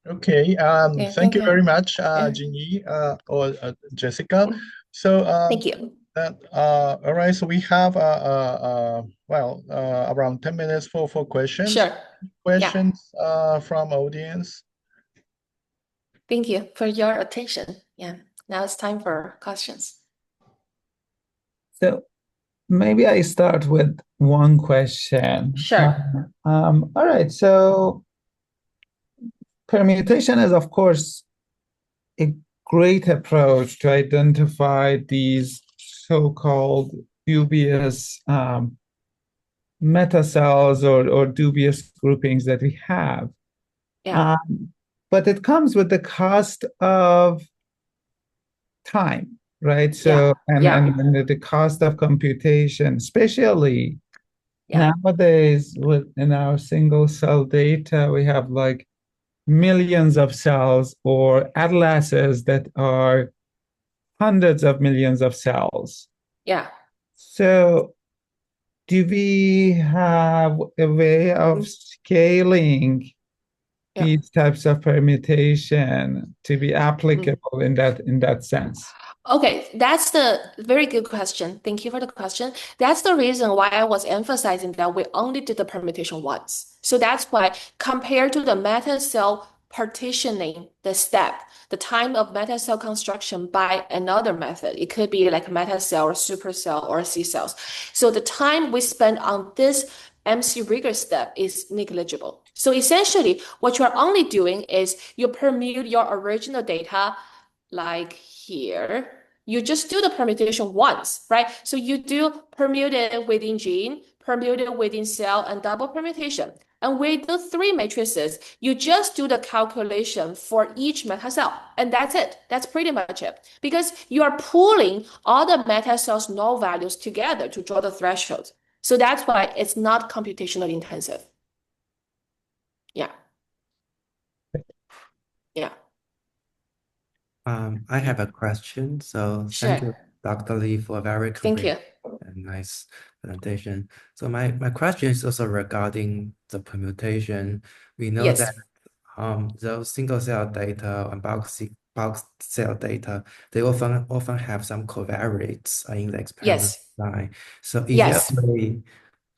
Okay, thank you very much, Yeah. Jingyi or Jessica. So Thank you. all right, so we have around 10 minutes for questions. Sure. Questions from audience. Thank you for your attention. Yeah, now it's time for questions. So maybe I start with one question. Sure. All right, so permutation is, of course, a great approach to identify these so-called dubious metacells or dubious groupings that we have. Yeah. But it comes with the cost of time, right? So, and the cost of computation, especially nowadays in our single cell data, we have like millions of cells or atlases that are hundreds of millions of cells. Yeah. So do we have a way of scaling these types of permutation to be applicable in that sense? Okay, that's the very good question. Thank you for the question. That's the reason why I was emphasizing that we only did the permutation once. So that's why compared to the meta-cell partitioning, the step, the time of meta-cell construction by another method, it could be like meta-cell or supercell or C cells. So the time we spend on this MC rigor step is negligible. So essentially, what you're only doing is you permute your original data like here. You just do the permutation once, right? So you do permute it within gene, permute it within cell, and double permutation. And with the 3 matrices, you just do the calculation for each meta-cell, and that's it. That's pretty much it. Because you are pooling all the meta-cells' null values together to draw the threshold. So that's why it's not computationally intensive. Yeah. Yeah. I have a question. So thank you, Dr. Lee, for a very complete and nice presentation. So my question is also regarding the permutation. We know that those single cell data and bulk cell data, they often have some covariates in the experiment design. So is there a way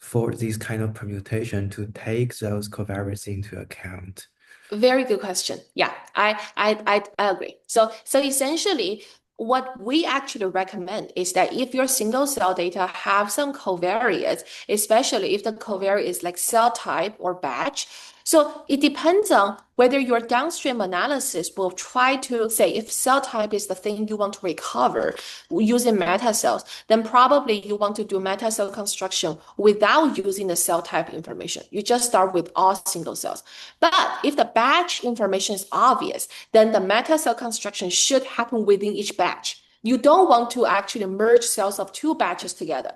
for this kind of permutation to take those covariates into account? Very good question. Yeah, I agree. So essentially, what we actually recommend is that if your single cell data have some covariates, especially if the covariate is like cell type or batch, So it depends on whether your downstream analysis will try to say if cell type is the thing you want to recover using meta cells, then probably you want to do meta cell construction without using the cell type information. You just start with all single cells. But if the batch information is obvious, then the meta cell construction should happen within each batch. You don't want to actually merge cells of two batches together.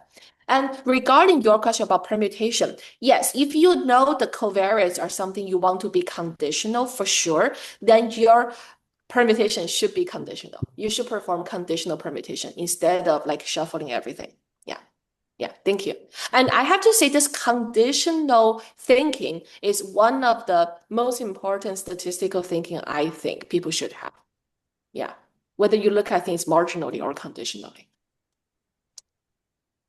And regarding your question about permutation, yes, if you know the covariates are something you want to be conditional for sure, then your permutation should be conditional. You should perform conditional permutation instead of like shuffling everything. Yeah, thank you. And I have to say this conditional thinking is one of the most important statistical thinking I think people should have. Yeah, whether you look at things marginally or conditionally.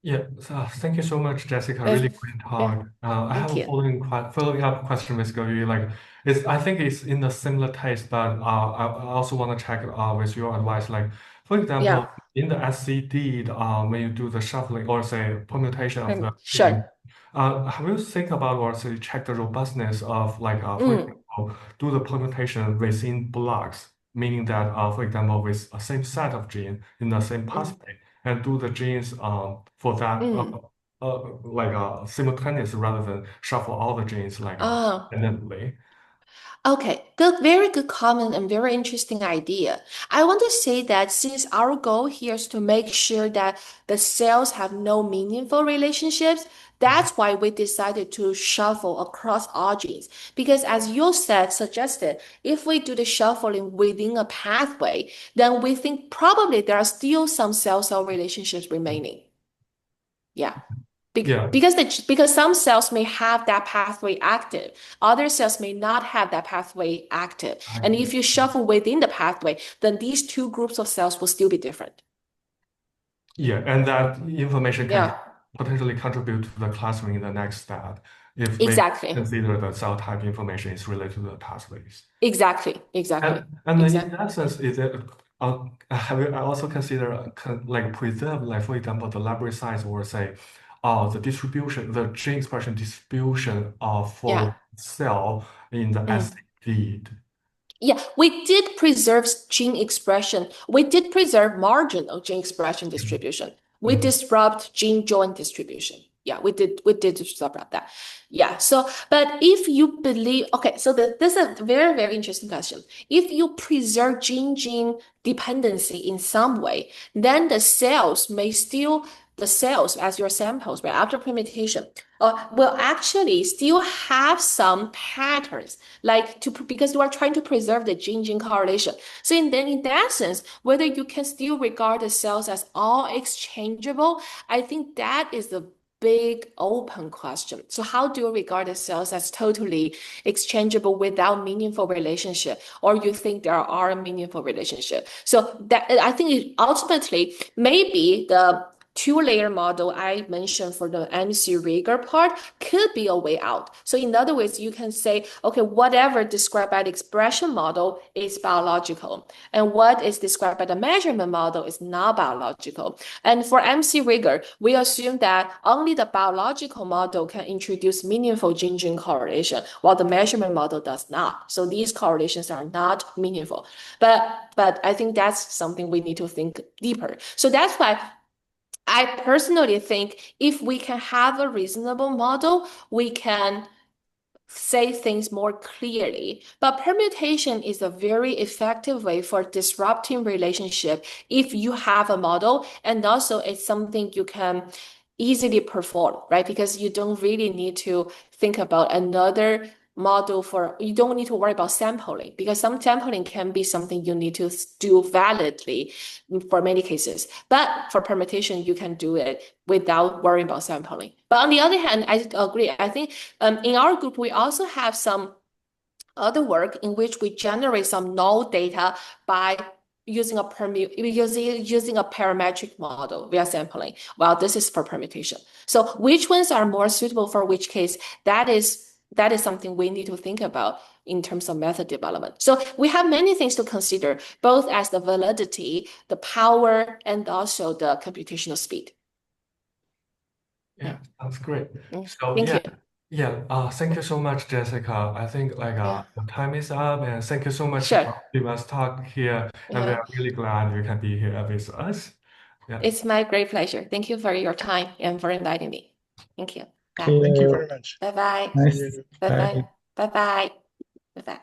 Yeah, so thank you so much, Jessica. Really great talk. I have a following up question, Ms. Gao. Like, I think it's in a similar taste, but I also want to check with your advice. Like, for example, in the SCD, when you do the shuffling or say permutation of the gene, have you think about or say check the robustness of like, for example, do the permutation within blocks, meaning that, for example, with a same set of gene in the same pathway, and do the genes for that like simultaneous rather than shuffle all the genes like independently. Okay, very good comment and very interesting idea. I want to say that since our goal here is to make sure that the cells have no meaningful relationships, that's why we decided to shuffle across all genes. Because as you suggested, if we do the shuffling within a pathway, then we think probably there are still some cell-cell relationships remaining. Yeah. Because some cells may have that pathway active, other cells may not have that pathway active. And if you shuffle within the pathway, then these two groups of cells will still be different. Yeah, and that information can potentially contribute to the clustering in the next step if we consider the cell type information is related to the pathways. Exactly. And in that sense, is it have you also considered like preserve, like for example, the library size or say, the distribution, the gene expression distribution for the cell in the SCD? Yeah, we did preserve gene expression. We did preserve marginal gene expression distribution. We disrupt gene joint distribution. Yeah, we did disrupt that. Yeah, so, but if you believe, okay, so this is a very, very interesting question. If you preserve gene dependency in some way, then the cells as your samples, right, after permutation, will actually still have some patterns, because you are trying to preserve the gene correlation. So in that sense, whether you can still regard the cells as all exchangeable, I think that is the big open question. So how do you regard the cells as totally exchangeable without meaningful relationship, or you think there are a meaningful relationship? So that I think ultimately maybe the two-layer model I mentioned for the MC Rigor part could be a way out. So in other words, you can say, okay, whatever described by the expression model is biological, and what is described by the measurement model is not biological. And for MC Rigor, we assume that only the biological model can introduce meaningful gene-gene correlation, while the measurement model does not. So these correlations are not meaningful. But I think that's something we need to think deeper. So that's why I personally think if we can have a reasonable model, we can say things more clearly. But permutation is a very effective way for disrupting relationship if you have a model, and also it's something you can easily perform, right? Because you don't really need to think about another model you don't need to worry about sampling, because some sampling can be something you need to do validly for many cases. But for permutation, you can do it without worrying about sampling. But on the other hand, I agree. I think in our group, we also have some other work in which we generate some null data by using a parametric model via sampling. Well, this is for permutation. So which ones are more suitable for which case? That is something we need to think about in terms of method development. So we have many things to consider, both as the validity, the power, and also the computational speed. Yeah, that's great. So Thank you. Yeah, thank you so much, Jessica. I think the time is up, and thank you so much Sure. for giving us talk here. And we Yeah. are really glad you can be here with us. Yeah. It's my great pleasure. Thank you for your time and for inviting me. Thank you. Bye. Thank you very much. Bye-bye. See Nice. you. Bye-bye. Bye. Bye-bye. Bye-bye.